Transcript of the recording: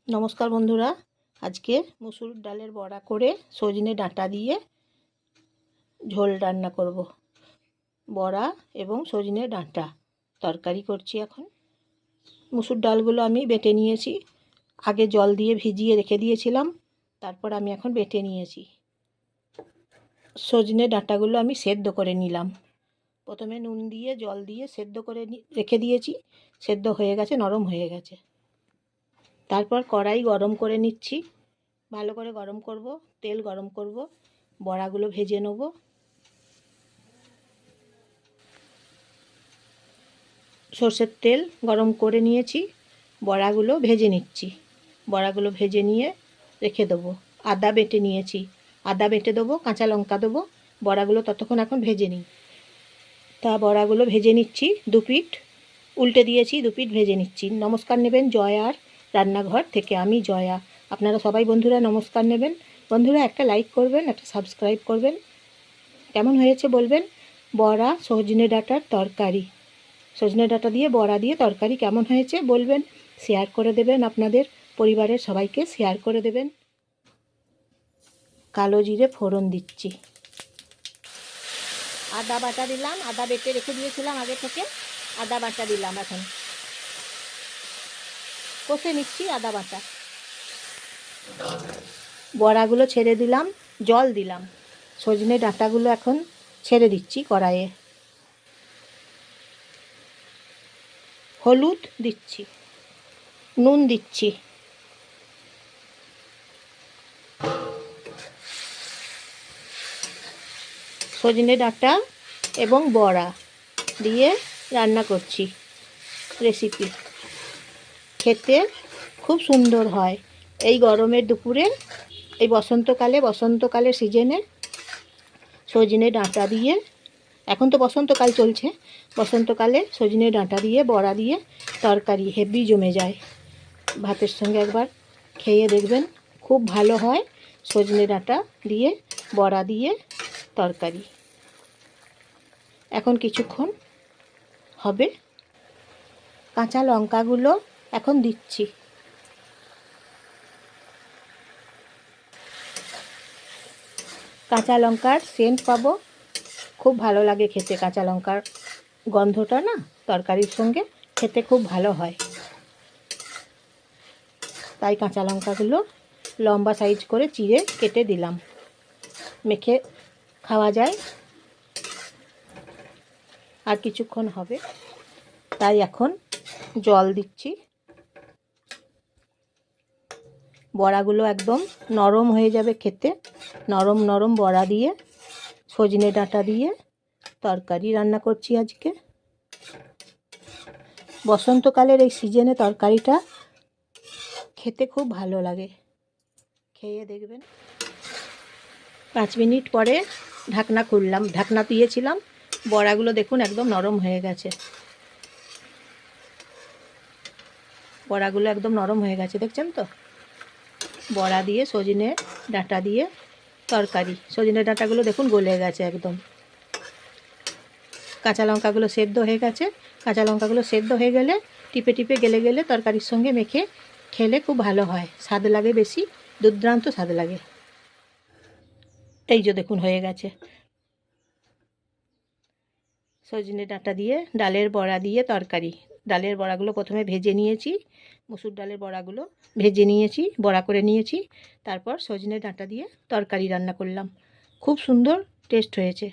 নমস্কার বন্ধুরা, আজকে মুসুর ডালের বড়া করে সজনে ডাঁটা দিয়ে ঝোল রান্না করব। বড়া এবং সজনে ডাঁটা তরকারি করছি। এখন মুসুর ডালগুলো আমি বেটে নিয়েছি, আগে জল দিয়ে ভিজিয়ে রেখে দিয়েছিলাম, তারপর আমি এখন বেটে নিয়েছি। সজনে ডাঁটাগুলো আমি সেদ্ধ করে নিলাম। প্রথমে নুন দিয়ে জল দিয়ে সেদ্ধ করে রেখে দিয়েছি, সেদ্ধ হয়ে গেছে, নরম হয়ে গেছে। তারপর কড়াই গরম করে নিচ্ছি, ভালো করে গরম করব, তেল গরম করব, বড়াগুলো ভেজে নেব। সর্ষের তেল গরম করে নিয়েছি, বড়াগুলো ভেজে নিচ্ছি। বড়াগুলো ভেজে নিয়ে রেখে দেবো। আদা বেটে নিয়েছি, আদা বেটে দেবো, কাঁচা লঙ্কা দেবো। বড়াগুলো ততক্ষণ এখন ভেজে নিই। তা বড়াগুলো ভেজে নিচ্ছি, দু পিঠ উল্টে দিয়েছি, দু পিঠ ভেজে নিচ্ছি। নমস্কার নেবেন জয়ার রান্নাঘর থেকে, আমি জয়া। আপনারা সবাই বন্ধুরা নমস্কার নেবেন। বন্ধুরা একটা লাইক করবেন, একটা সাবস্ক্রাইব করবেন। কেমন হয়েছে বলবেন। বড়া সজনে ডাঁটার তরকারি, সজনে ডাঁটা দিয়ে বড়া দিয়ে তরকারি কেমন হয়েছে বলবেন। শেয়ার করে দেবেন, আপনাদের পরিবারের সবাইকে শেয়ার করে দেবেন। কালো জিরে ফোড়ন দিচ্ছি, আদা বাটা দিলাম, আদা বেটে রেখে দিয়েছিলাম আগে থেকে, আদা বাটা দিলাম। এখন কষে নিচ্ছি আদা বাটা। বড়াগুলো ছেড়ে দিলাম, জল দিলাম। সজনে ডাঁটাগুলো এখন ছেড়ে দিচ্ছি কড়াইয়ে। হলুদ দিচ্ছি, নুন দিচ্ছি, সজনে ডাঁটা এবং বড়া দিয়ে রান্না করছি রেসিপি। খেতে খুব সুন্দর হয় এই গরমের দুপুরে, এই বসন্তকালের সিজনে সজনে ডাঁটা দিয়ে, এখন তো বসন্তকাল চলছে, বসন্তকালে সজনে ডাঁটা দিয়ে বড়া দিয়ে তরকারি হেভি জমে যায়। ভাতের সঙ্গে একবার খেয়ে দেখবেন, খুব ভালো হয় সজনে ডাঁটা দিয়ে বড়া দিয়ে তরকারি। এখন কিছুক্ষণ হবে। কাঁচা লঙ্কাগুলো এখন দিচ্ছি। কাঁচা লঙ্কার সেন্ট পাবো, খুব ভালো লাগে খেতে। কাঁচা লঙ্কার গন্ধটা না তরকারির সঙ্গে খেতে খুব ভালো হয়। তাই কাঁচা লঙ্কাগুলো লম্বা সাইজ করে চিড়ে কেটে দিলাম, মেখে খাওয়া যায়। আর কিছুক্ষণ হবে, তাই এখন জল দিচ্ছি। বড়াগুলো একদম নরম হয়ে যাবে খেতে, নরম নরম বড়া দিয়ে সজনে ডাঁটা দিয়ে তরকারি রান্না করছি আজকে। বসন্তকালের এই সিজনে তরকারিটা খেতে খুব ভালো লাগে, খেয়ে দেখবেন। 5 মিনিট পরে ঢাকনা খুললাম, ঢাকনা দিয়েছিলাম। বড়াগুলো দেখুন একদম নরম হয়ে গেছে, বড়াগুলো একদম নরম হয়ে গেছে, দেখছেন তো। বড়া দিয়ে সজনে ডাঁটা দিয়ে তরকারি, সজনে ডাঁটাগুলো দেখুন গলে গেছে একদম। কাঁচা লঙ্কাগুলো সেদ্ধ হয়ে গেছে, কাঁচা লঙ্কাগুলো সেদ্ধ হয়ে গেলে টিপে টিপে গলে গেলে তরকারির সঙ্গে মেখে খেলে খুব ভালো হয়, স্বাদ লাগে বেশি, দুর্দান্ত স্বাদ লাগে। এই যে দেখুন হয়ে গেছে। সজনে ডাঁটা দিয়ে ডালের বড়া দিয়ে তরকারি। ডালের বড়াগুলো প্রথমে ভেজে নিয়েছি, মুসুর ডালের বড়াগুলো ভেজে নিয়েছি, বড়া করে নিয়েছি। তারপর সজনে ডাঁটা দিয়ে তরকারি রান্না করলাম, খুব সুন্দর টেস্ট হয়েছে।